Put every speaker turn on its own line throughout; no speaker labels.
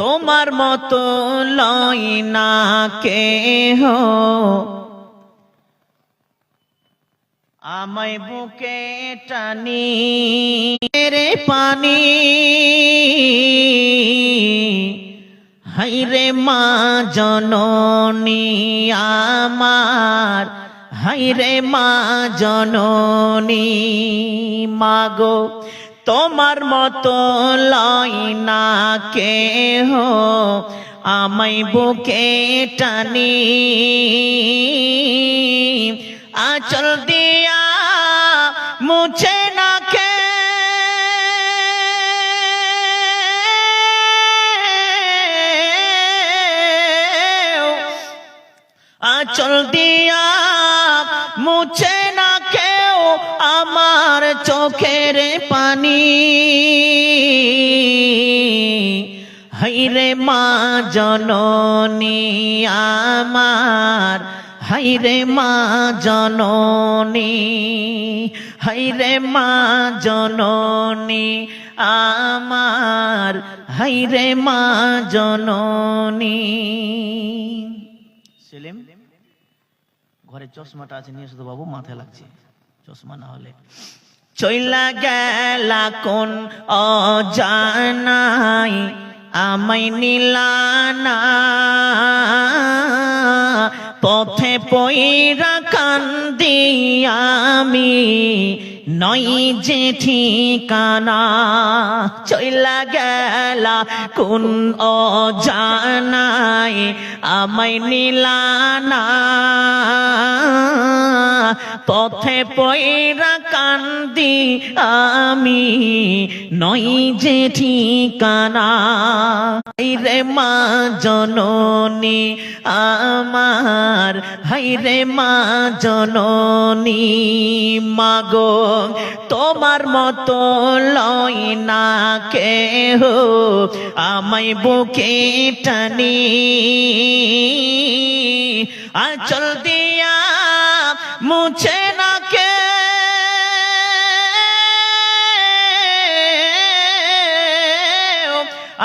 তোমার মতো লয় না কেহ, আমায় বুকে টানি রে পানি। হাইরে মা জননী আমার, হাইরে মা জননী। মাগো তোমার মতো লয় না কেহ, আমায় বুকে টানি। আঁচল দিয়া মুছে না কে, আঁচল দিয়া মুছে না কেউ আমার চোখের পানি। হাইরে মা জননী আমার, হাইরে মা জননী, হাইরে মা জননী আমার, হাইরে মা জননী। সেলিম, ঘরে চশমাটা আছে নিয়ে শুধু বাবু, মাথায় লাগছে চশমা না হলে। চইলা গেলা কোন অজানাই, আমায় নিলানা পথে পইরা কান্দি আমি, নই যে ঠিকানা। চইলা গেলা কোন অজানাই, আমায় নিলানা পথে পইরা কান্দি আমি, নই যে ঠিকানা। হাইরে মা জননী আমার, হাইরে মা জননী। মাগো তোমার মতো লয় না কেহ, আমায় বুকে টানি। আঁচল দিয়া মুছে না কে,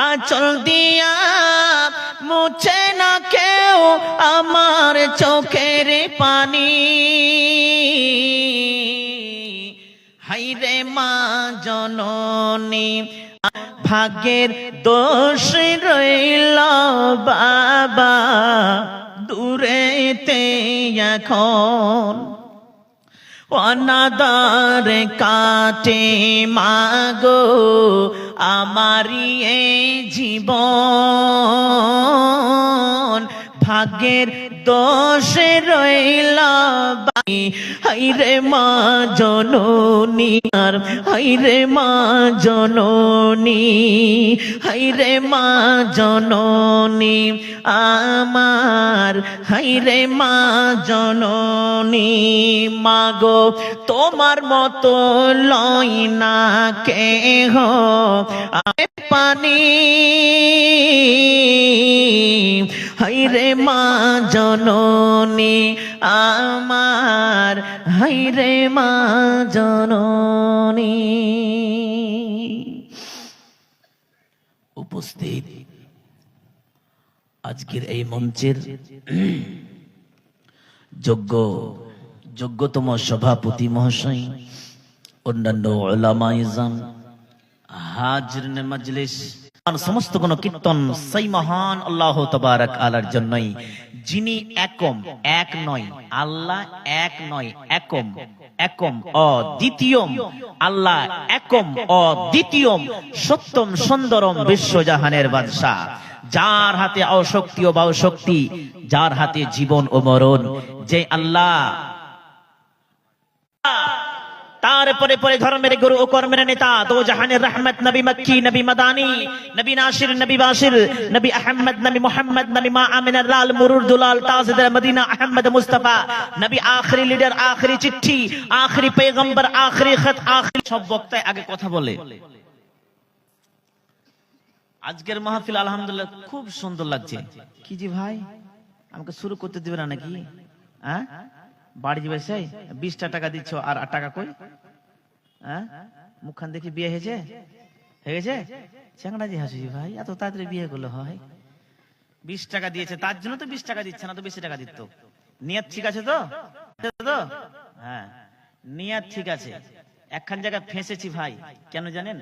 আঁচল দিয়া মুছে না কেউ আমার চোখের পানি। হাইরে মা জননী ভাগ্যের দোষ রইল বাবা দূরেতে এখন, অনাদার কাটে মাগো আমারি এই জীবন। ভাগ্যের দোষে রইল বাকি, হাইরে মা জননী আর, হাইরে মা জননী, হাইরে মা জননী আমার, হাইরে মা জননী। মাগো তোমার মতো লয় না কেহ, পানি। হাইরে মা জননী আমার, হাইরে মা জননী। উপস্থিত আজকের এই মঞ্চের যোগ্যতম সভাপতি মহাশয়, অন্যান্য উলামায়ে ইজম, হাজিরিনে মজলিস, সমস্ত কোন কীর্তন সেই মহান আল্লাহ তাবারক আলার জন্যই, যিনি একম, এক নয়, আল্লাহ এক নয়, একম, একম অদ্বিতীয়ম, আল্লাহ একম অদ্বিতীয়ম, সত্যম সুন্দরম বিশ্বজাহানের বাদশাহ, যার হাতে অশক্তি ও বাশক্তি, যার হাতে জীবন ও মরণ, যে আল্লাহ তারপরে পরে ধর্মের গুরু ও কর্মের নেতা, দো জাহানের রহমত, নবী মক্কি, নবী মাদানী, নবী নাসির, নবী বাশির, নবী আহমদ, নবী মুহাম্মদ, নবী মা আমিনার লাল মুরুর দুলাল তাজদার মদিনা আহমদ মুস্তাফা, নবী আখরি লিডার, আখরি চিঠি, আখরি পয়গম্বর, আখরি খত, আখরি। সব বক্তায় আগে কথা বলে। আজকের মাহফিল আলহামদুলিল্লাহ খুব সুন্দর লাগছে। কি জি ভাই, আমাকে শুরু করতে দিবে না নাকি? হ্যাঁ, বাড়ি যাবে সেই 20টা টাকা দিচ্ছ আর টাকা কই? হ্যাঁ, মুখখান দেখি বিয়ে হয়েছে? হয়ে গেছে? চ্যাংড়াজি হাসি ভাই, এত তাড়াতাড়ি বিয়ে করলে হয়? 20 টাকা দিয়েছে, তার জন্য তো 20 টাকা দিচ্ছে না, তো বেশি টাকা দিত। নিয়ত ঠিক আছে তো? হ্যাঁ, নিয়ত ঠিক আছে। একখান জায়গায় ফেঁসেছি ভাই, কেন জানেন?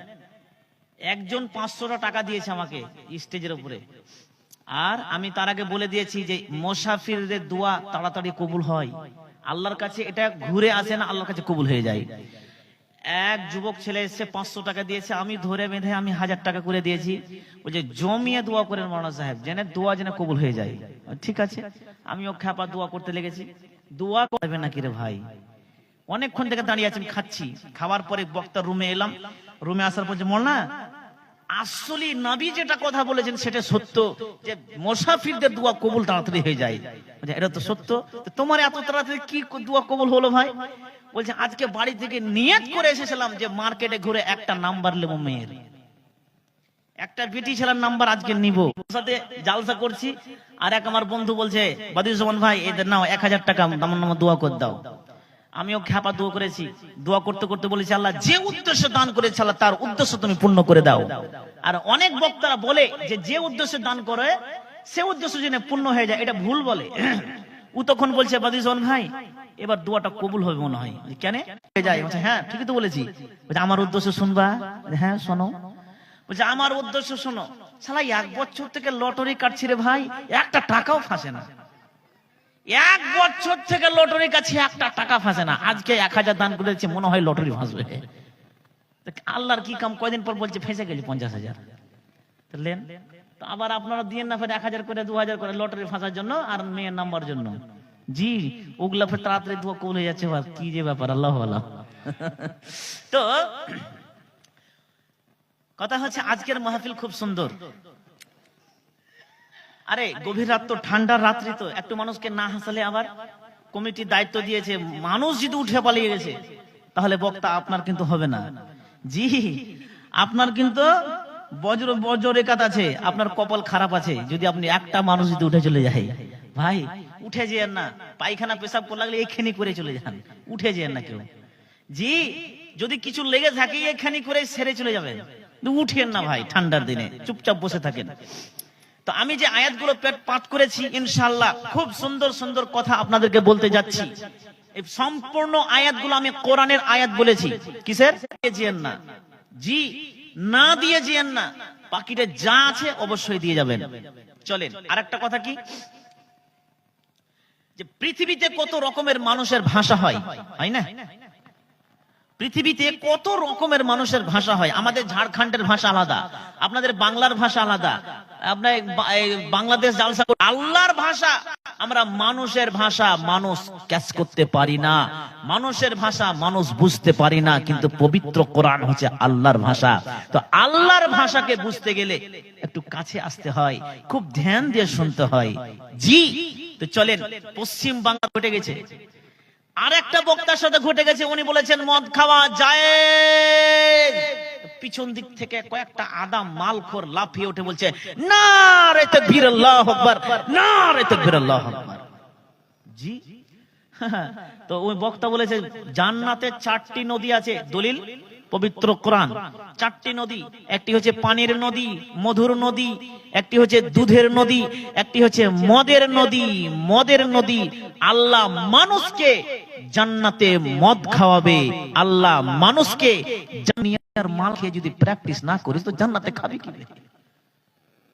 একজন 500 টাকা দিয়েছে আমাকে স্টেজের উপরে, আর আমি তার আগে বলে দিয়েছি যে মুসাফিরদের দোয়া তাড়াতাড়ি কবুল হয় আল্লাহর কাছে, এটা ঘুরে আসে না, আল্লাহর কাছে কবুল হয়ে যায়। এক যুবক ছেলে এসে 500 টাকা দিয়েছে, আমি ধরে বেঁধে আমি 1000 টাকা করে দিয়েছি। ওই যে জমিয়ে দোয়া করেন মাওলানা সাহেব, যেন দোয়া যেন কবুল হয়ে যায়। ঠিক আছে, আমিও খ্যাপা দোয়া করতে লেগেছি। দোয়া করবে নাকি রে ভাই? অনেকক্ষণ থেকে দাঁড়িয়ে আছি, আমি খাচ্ছি। খাওয়ার পরে বক্তার রুমে এলাম, রুমে আসার পর যে মাওলানা আসলে নবী যেটা কথা বলেছেন সেটা সত্য, যে মুসাফিরদের দোয়া কবুল তাড়াতাড়ি হয়ে যায়। এটা তো সত্য, তোমার এত তাড়াতাড়ি কি দোয়া কবুল হলো ভাই? বলছে আজকে বাড়ি থেকে নিয়ত করে এসেছিলাম যে মার্কেটে ঘুরে একটা নাম্বার নেবো মেয়ের, একটা বিটি ছেলের নাম্বার আজকে নিব, সাথে জালসা করছি। আর এক আমার বন্ধু বলছে বাদিউজ্জামান ভাই এদের নাও 1000 টাকা আমার নামে দোয়া করে দাও। আমিও খ্যাপা দোয়া করেছি, দোয়া করতে করতে বলেছি আল্লাহ যে উদ্দেশ্যে দান করেছে আল্লাহ তার উদ্দেশ্য তুমি পূর্ণ করে দাও। আর অনেক বক্তারা বলে যে যে উদ্দেশ্যে দান করে সে উদ্দেশ্য যেন পূর্ণ হয়ে যায়, এটা ভুল বলে। ও তখন বলছে বাদিউজ্জামান ভাই এবার দোয়াটা কবুল হবে মনে হয়, কেন হয়ে যায়? হ্যাঁ ঠিকই তো বলেছি। আমার উদ্দেশ্য শুনবা? হ্যাঁ শোনো। বলছে আমার উদ্দেশ্য শোনো, শালা 1 বছর থেকে লটারি কাটছি রে ভাই, একটা টাকাও ফাঁসে না। 1 বছর থেকে লটারি কাটছি, একটা টাকা ফাঁসে না। আজকে 1000 দান করেছি, মনে হয় লটারি ফাঁসবে। আল্লাহর কি কাম, কয়দিন পর বলছে ফেঁসে গেছি 50,000। তো আবার আপনারা দিয়ে না ফের 1000 করে 2000 করে লটারি ফাঁসার জন্য আর মেয়ের নাম্বার জন্য। জি ওগুলা ফের তাড়াতাড়ি দোয়া কবুল হয়ে যাচ্ছে। কি যে ব্যাপার, আল্লাহ আল্লাহ। তো কথা হচ্ছে আজকের মাহফিল খুব সুন্দর। আরে গভীর রাত তো, ঠান্ডার রাত্রি তো, একটু মানুষকে না হাসালে আবার কমিটি দায়িত্ব দিয়েছে, মানুষ যদি উঠে পালিয়ে গেছে তাহলে বক্তা আপনার কিন্তু হবে না। জি আপনার কিন্তু বজ্ররেখাত আছে, আপনার কপাল খারাপ আছে যদি আপনি একটা মানুষ যদি উঠে চলে যায়। ভাই উঠে যেন না, পায়খানা পেশাব করে লাগলে এখানে করে চলে যান, উঠে যেন না কেউ। জি যদি কিছু লেগে থাকে এখানে করে সেরে চলে যাবেন, উঠেন না ভাই, ঠান্ডার দিনে চুপচাপ বসে থাকেন। তো আমি যে আয়াতগুলো পাঠ করেছি ইনশাআল্লাহ খুব সুন্দর সুন্দর কথা আপনাদেরকে বলতে যাচ্ছি। এই সম্পূর্ণ আয়াতগুলো আমি কোরআনের আয়াত বলেছি। কিসের? যেন না, জি না দিয়ে যেন না, বাকিটা যা আছে অবশ্যই দিয়ে যাবেন। চলেন আরেকটা কথা কি, যে পৃথিবীতে কত রকমের মানুষের ভাষা হয়, হয় না? পৃথিবীতে কত রকমের মানুষের ভাষা হয়। আমাদের ঝাড়খণ্ডের ভাষা আলাদা, আপনাদের বাংলার ভাষা আলাদা, আপনার বাংলাদেশ জালসা। আল্লাহর ভাষা, আমরা মানুষের ভাষা মানুষ ক্যাচ করতে পারি না, মানুষের ভাষা মানুষ বুঝতে পারি না, কিন্তু পবিত্র কোরআন হচ্ছে আল্লাহর ভাষা। তো আল্লাহর ভাষাকে বুঝতে গেলে একটু কাছে আসতে হয়, খুব ধ্যান দিয়ে শুনতে হয়। জি তো চলেন, পশ্চিম বাংলা ঘটে গেছে, আর একটা বক্তার সাথে ঘটে গেছে, উনি বলেছেন মদ খাওয়া যায়। পিছন দিক থেকে কয়েকটা আদাম মালখোর লাফিয়ে উঠে বলছে নারে তাকবীর আল্লাহু আকবার, নারে তাকবীর আল্লাহু আকবার। জি তো ওই বক্তা বলেছে জান্নাতে 4টি নদী আছে, দলিল পবিত্র কোরআন। 4টি নদী, একটি হচ্ছে পানির নদী, মধুর নদী, একটি হচ্ছে দুধের নদী, একটি হচ্ছে মদের নদী। মদের নদী, আল্লাহ মানুষকে জান্নাতে মদ খাওয়াবে। আল্লাহ মানুষকে, দুনিয়ার মাল খেয়ে যদি প্র্যাকটিস না করিস তো জান্নাতে খাবি কি?